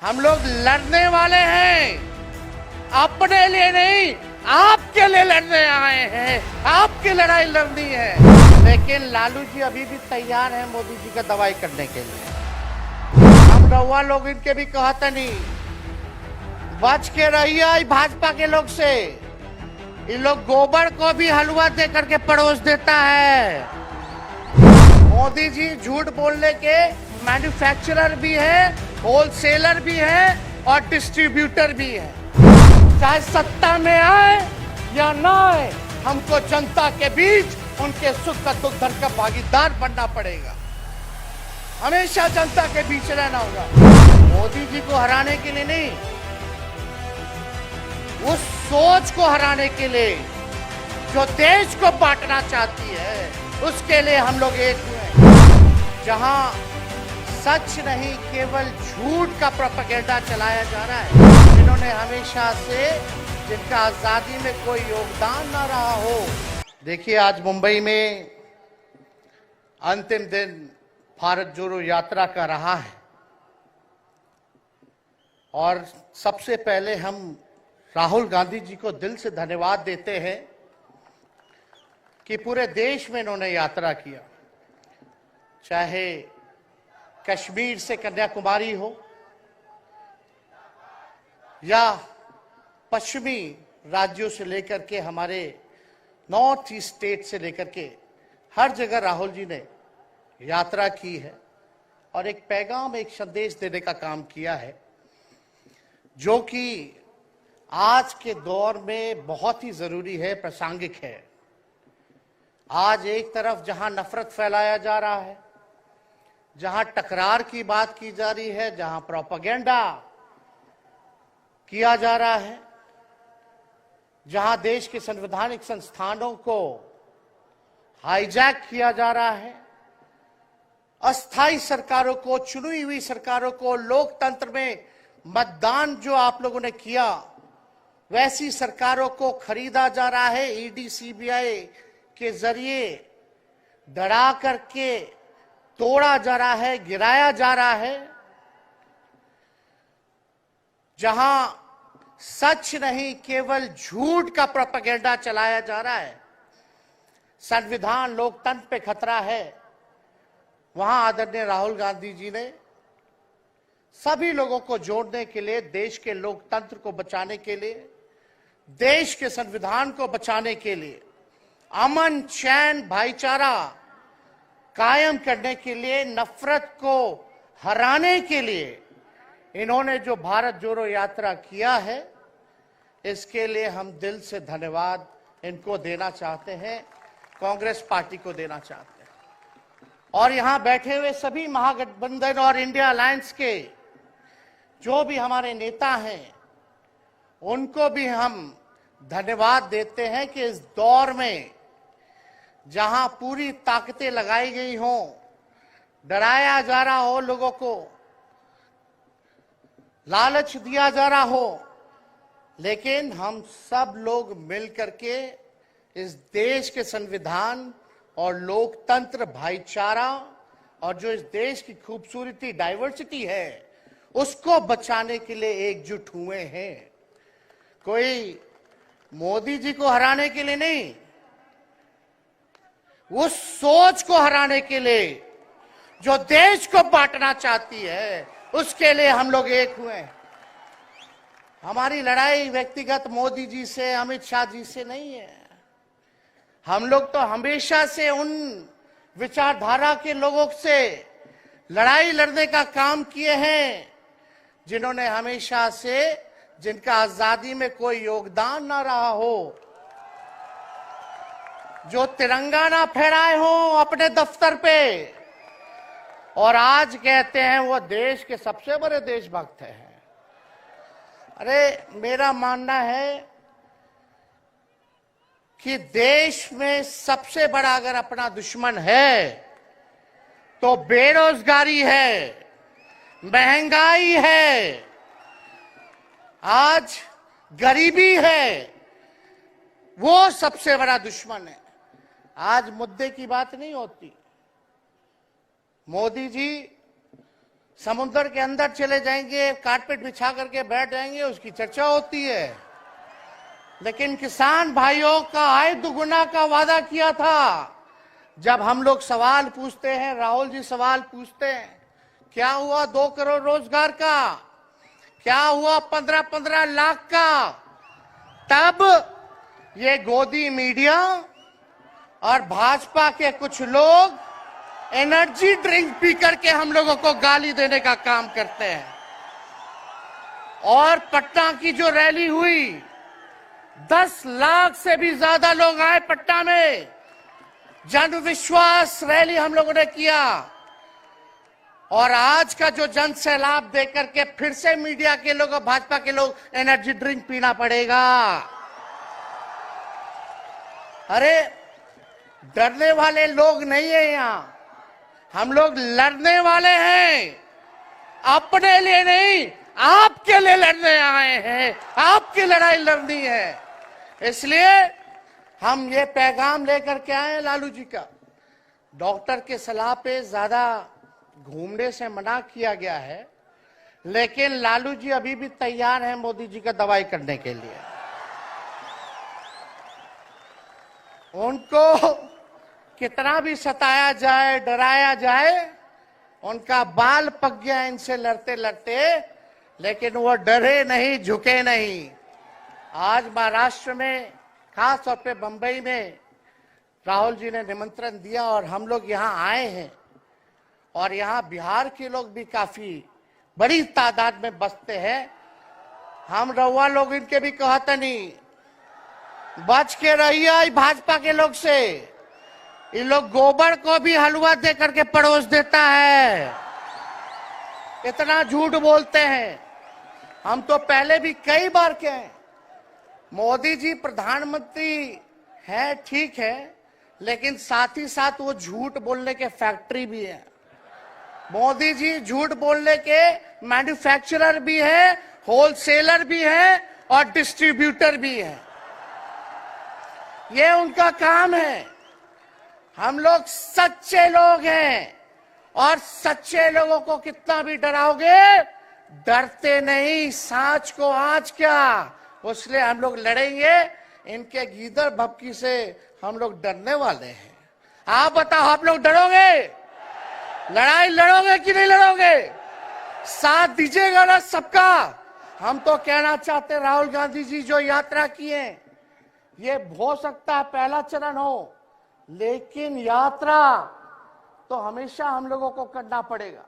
हम लोग लड़ने वाले हैं, अपने लिए नहीं, आपके लिए लड़ने आए हैं, आपकी लड़ाई लड़नी है। लेकिन लालू जी अभी भी तैयार हैं मोदी जी का दवाई करने के लिए। हम रउआ लोग इनके भी कहते नहीं, बच के रहिए भाजपा के लोग से। इन लोग गोबर को भी हलवा दे करके परोस देता है। मोदी जी झूठ बोलने के मैन्युफैक्चरर भी है, होलसेलर भी है और डिस्ट्रीब्यूटर भी है। चाहे सत्ता में आए या ना आए, हमको जनता के बीच उनके सुख का दुख दर्द का भागीदार बनना पड़ेगा। हमेशा जनता के बीच रहना होगा। मोदी जी को हराने के लिए नहीं, उस सोच को हराने के लिए जो देश को बांटना चाहती है, उसके लिए हम लोग एक हुए हैं। जहां सच नहीं केवल झूठ का प्रोपेगेंडा चलाया जा रहा है, जिन्होंने हमेशा से, जिनका आजादी में कोई योगदान ना रहा हो। देखिए, आज मुंबई में अंतिम दिन भारत जोड़ो यात्रा का रहा है और सबसे पहले हम राहुल गांधी जी को दिल से धन्यवाद देते हैं कि पूरे देश में इन्होंने यात्रा किया। चाहे कश्मीर से कन्याकुमारी हो या पश्चिमी राज्यों से लेकर के हमारे नॉर्थ ईस्ट स्टेट से लेकर के हर जगह राहुल जी ने यात्रा की है और एक पैगाम, एक संदेश देने का काम किया है, जो कि आज के दौर में बहुत ही जरूरी है, प्रासंगिक है। आज एक तरफ जहां नफरत फैलाया जा रहा है, जहां टकरार की बात की जा रही है, जहां प्रोपेगेंडा किया जा रहा है, जहां देश के संवैधानिक संस्थानों को हाईजैक किया जा रहा है, अस्थाई सरकारों को, चुनी हुई सरकारों को, लोकतंत्र में मतदान जो आप लोगों ने किया, वैसी सरकारों को खरीदा जा रहा है। ईडी, सीबीआई के जरिए डरा करके तोड़ा जा रहा है, गिराया जा रहा है। जहां सच नहीं केवल झूठ का प्रोपेगेंडा चलाया जा रहा है, संविधान, लोकतंत्र पे खतरा है, वहां आदरणीय राहुल गांधी जी ने सभी लोगों को जोड़ने के लिए, देश के लोकतंत्र को बचाने के लिए, देश के संविधान को बचाने के लिए, अमन, चैन, भाईचारा कायम करने के लिए, नफरत को हराने के लिए इन्होंने जो भारत जोड़ो यात्रा किया है, इसके लिए हम दिल से धन्यवाद इनको देना चाहते हैं, कांग्रेस पार्टी को देना चाहते हैं। और यहां बैठे हुए सभी महागठबंधन और इंडिया अलायंस के जो भी हमारे नेता हैं, उनको भी हम धन्यवाद देते हैं कि इस दौर में जहां पूरी ताकतें लगाई गई हों, डराया जा रहा हो, लोगों को लालच दिया जा रहा हो, लेकिन हम सब लोग मिलकर के इस देश के संविधान और लोकतंत्र, भाईचारा और जो इस देश की खूबसूरती, डाइवर्सिटी है, उसको बचाने के लिए एकजुट हुए हैं। कोई मोदी जी को हराने के लिए नहीं, उस सोच को हराने के लिए जो देश को बांटना चाहती है, उसके लिए हम लोग एक हुए हैं। हमारी लड़ाई व्यक्तिगत मोदी जी से, अमित शाह जी से नहीं है। हम लोग तो हमेशा से उन विचारधारा के लोगों से लड़ाई लड़ने का काम किए हैं, जिन्होंने हमेशा से, जिनका आजादी में कोई योगदान ना रहा हो, जो तिरंगा ना फहराए हो अपने दफ्तर पे, और आज कहते हैं वो देश के सबसे बड़े देशभक्त हैं। अरे, मेरा मानना है कि देश में सबसे बड़ा अगर अपना दुश्मन है तो बेरोजगारी है, महंगाई है, आज गरीबी है, वो सबसे बड़ा दुश्मन है। आज मुद्दे की बात नहीं होती। मोदी जी समुद्र के अंदर चले जाएंगे, कारपेट बिछा करके बैठ जाएंगे, उसकी चर्चा होती है। लेकिन किसान भाइयों का आय दुगुना का वादा किया था। जब हम लोग सवाल पूछते हैं, राहुल जी सवाल पूछते हैं, क्या हुआ 2 करोड़ रोजगार का, क्या हुआ 15-15 लाख का, तब ये गोदी मीडिया और भाजपा के कुछ लोग एनर्जी ड्रिंक पी करके हम लोगों को गाली देने का काम करते हैं। और पटना की जो रैली हुई, 10 लाख से भी ज्यादा लोग आए पटना में, जन विश्वास रैली हम लोगों ने किया। और आज का जो जन सैलाब देकर के फिर से मीडिया के लोग और भाजपा के लोग एनर्जी ड्रिंक पीना पड़ेगा। अरे डरने वाले लोग नहीं है यहाँ, हम लोग लड़ने वाले हैं। अपने लिए नहीं, आपके लिए लड़ने आए हैं, आपकी लड़ाई लड़नी है। इसलिए हम ये पैगाम लेकर के आए लालू जी का। डॉक्टर के सलाह पे ज्यादा घूमने से मना किया गया है, लेकिन लालू जी अभी भी तैयार हैं मोदी जी का दवाई करने के लिए। उनको कितना भी सताया जाए, डराया जाए, उनका बाल पक गया इनसे लड़ते लड़ते, लेकिन वो डरे नहीं, झुके नहीं। आज महाराष्ट्र में, खास तौर पे बंबई में राहुल जी ने निमंत्रण दिया और हम लोग यहाँ आए हैं। और यहाँ बिहार के लोग भी काफी बड़ी तादाद में बसते हैं। हम रउआ लोग इनके भी कहते नहीं, बच के रहिए भाजपा के लोग से। ये लोग गोबर को भी हलवा दे करके परोस देता है, इतना झूठ बोलते हैं। हम तो पहले भी कई बार कहे, मोदी जी प्रधानमंत्री है ठीक है, लेकिन साथ ही साथ वो झूठ बोलने के फैक्ट्री भी है। मोदी जी झूठ बोलने के मैन्युफैक्चरर भी है, होलसेलर भी है और डिस्ट्रीब्यूटर भी है। ये उनका काम है। हम लोग सच्चे लोग हैं और सच्चे लोगों को कितना भी डराओगे, डरते नहीं। सांच को आंच क्या, इसलिए हम लोग लड़ेंगे। इनके गीदड़ भपकी से हम लोग डरने वाले हैं। आप बताओ, आप लोग डरोगे? लड़ाई लड़ोगे कि नहीं लड़ोगे? साथ दीजिएगा ना सबका? हम तो कहना चाहते, राहुल गांधी जी जो यात्रा किए, ये हो सकता है पहला चरण हो, लेकिन यात्रा तो हमेशा हम लोगों को करना पड़ेगा।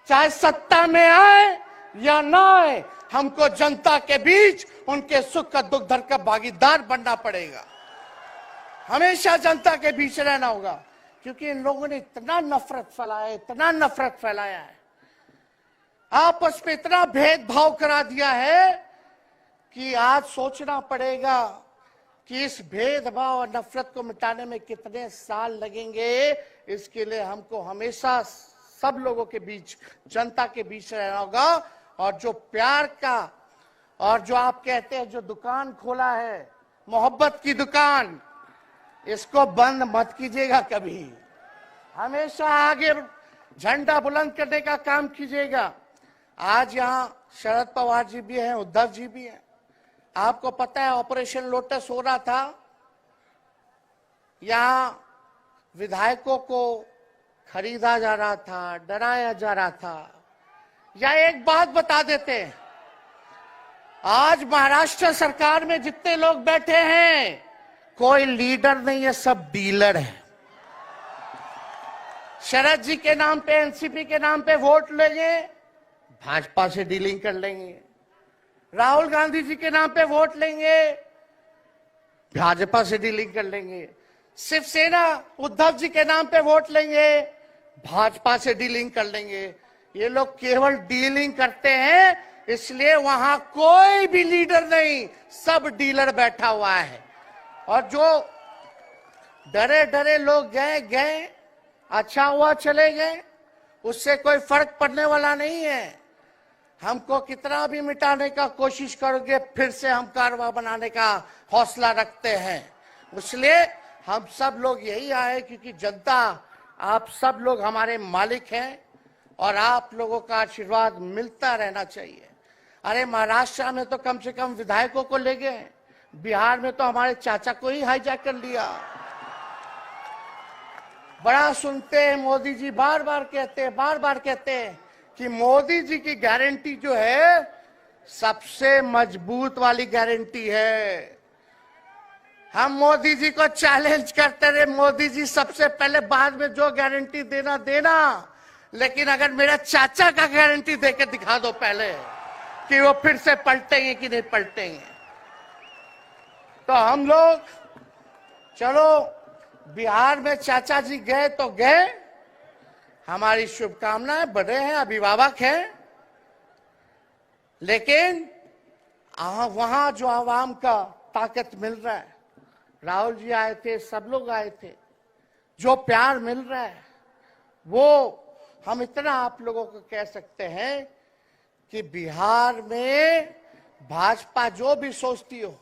चाहे सत्ता में आए या ना आए, हमको जनता के बीच उनके सुख का दुख दर्द का भागीदार बनना पड़ेगा। हमेशा जनता के बीच रहना होगा, क्योंकि इन लोगों ने इतना नफरत फैलाया, इतना नफरत फैलाया है, आपस में इतना भेदभाव करा दिया है कि आज सोचना पड़ेगा कि इस भेदभाव और नफरत को मिटाने में कितने साल लगेंगे। इसके लिए हमको हमेशा सब लोगों के बीच, जनता के बीच रहना होगा। और जो प्यार का, और जो आप कहते हैं जो दुकान खोला है, मोहब्बत की दुकान, इसको बंद मत कीजिएगा कभी। हमेशा आगे झंडा बुलंद करने का काम कीजिएगा। आज यहाँ शरद पवार जी भी हैं, उद्धव जी भी हैं। आपको पता है ऑपरेशन लोटस हो रहा था, यहाँ विधायकों को खरीदा जा रहा था, डराया जा रहा था। या एक बात बता देते हैं, आज महाराष्ट्र सरकार में जितने लोग बैठे हैं, कोई लीडर नहीं है, सब डीलर है। शरद जी के नाम पे, एनसीपी के नाम पे वोट लेंगे, भाजपा से डीलिंग कर लेंगे। राहुल गांधी जी के नाम पे वोट लेंगे, भाजपा से डीलिंग कर लेंगे। शिवसेना उद्धव जी के नाम पे वोट लेंगे, भाजपा से डीलिंग कर लेंगे। ये लोग केवल डीलिंग करते हैं, इसलिए वहां कोई भी लीडर नहीं, सब डीलर बैठा हुआ है। और जो डरे डरे लोग गए, अच्छा हुआ चले गए, उससे कोई फर्क पड़ने वाला नहीं है। हमको कितना भी मिटाने का कोशिश करोगे, फिर से हम कारवा बनाने का हौसला रखते हैं। इसलिए हम सब लोग यही आए, क्योंकि जनता, आप सब लोग हमारे मालिक हैं और आप लोगों का आशीर्वाद मिलता रहना चाहिए। अरे महाराष्ट्र में तो कम से कम विधायकों को ले गए, बिहार में तो हमारे चाचा को ही हाईजैक कर लिया। बड़ा सुनते हैं मोदी जी बार बार कहते हैं कि मोदी जी की गारंटी जो है सबसे मजबूत वाली गारंटी है। हम मोदी जी को चैलेंज करते रहे, मोदी जी सबसे पहले बाद में जो गारंटी देना, लेकिन अगर मेरा चाचा का गारंटी देकर दिखा दो पहले कि वो फिर से पलटेंगे कि नहीं पलटेंगे। तो हम लोग चलो बिहार में चाचा जी गए तो गए, हमारी शुभकामनाएं, बड़े हैं, अभिभावक हैं, लेकिन वहां जो आवाम का ताकत मिल रहा है, राहुल जी आए थे, सब लोग आए थे, जो प्यार मिल रहा है वो हम इतना आप लोगों को कह सकते हैं कि बिहार में भाजपा जो भी सोचती हो,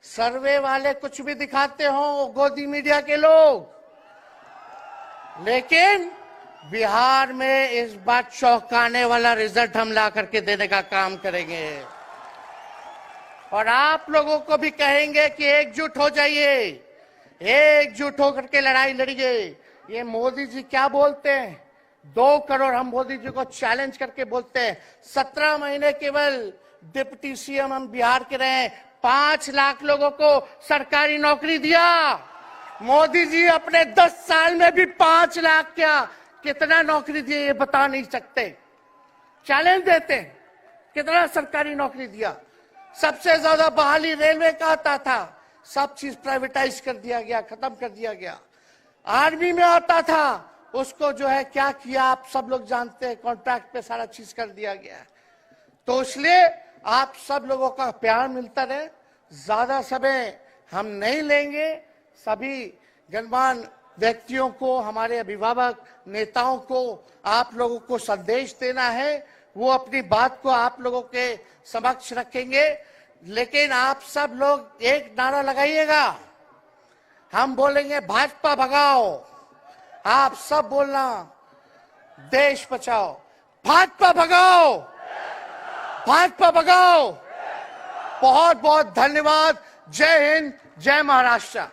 सर्वे वाले कुछ भी दिखाते हो, गोदी मीडिया के लोग, लेकिन बिहार में इस बार चौंकाने वाला रिजल्ट हम ला करके देने का काम करेंगे। और आप लोगों को भी कहेंगे कि एकजुट हो जाइए, एकजुट होकर के लड़ाई लड़िए। ये मोदी जी क्या बोलते हैं, 2 करोड़, हम मोदी जी को चैलेंज करके बोलते हैं 17 महीने केवल डिप्टी सीएम हम बिहार के रहे, 5 लाख लोगों को सरकारी नौकरी दिया। मोदी जी अपने 10 साल में भी 5 लाख क्या कितना नौकरी दिए ये बता नहीं सकते। चैलेंज देते हैं कितना सरकारी नौकरी दिया। सबसे ज्यादा बहाली रेलवे का आता था, सब चीज प्राइवेटाइज कर दिया गया, खत्म कर दिया गया। आर्मी में आता था, उसको जो है क्या किया आप सब लोग जानते हैं, कॉन्ट्रैक्ट पे सारा चीज कर दिया गया। तो इसलिए आप सब लोगों का प्यार मिलता रहे, ज्यादा समय हम नहीं लेंगे। सभी गणमान्य व्यक्तियों को, हमारे अभिभावक नेताओं को आप लोगों को संदेश देना है, वो अपनी बात को आप लोगों के समक्ष रखेंगे। लेकिन आप सब लोग एक नारा लगाइएगा, हम बोलेंगे भाजपा भगाओ, आप सब बोलना देश बचाओ, भाजपा भगाओ, भाजपा भगाओ। बहुत बहुत धन्यवाद। जय हिंद, जय महाराष्ट्र।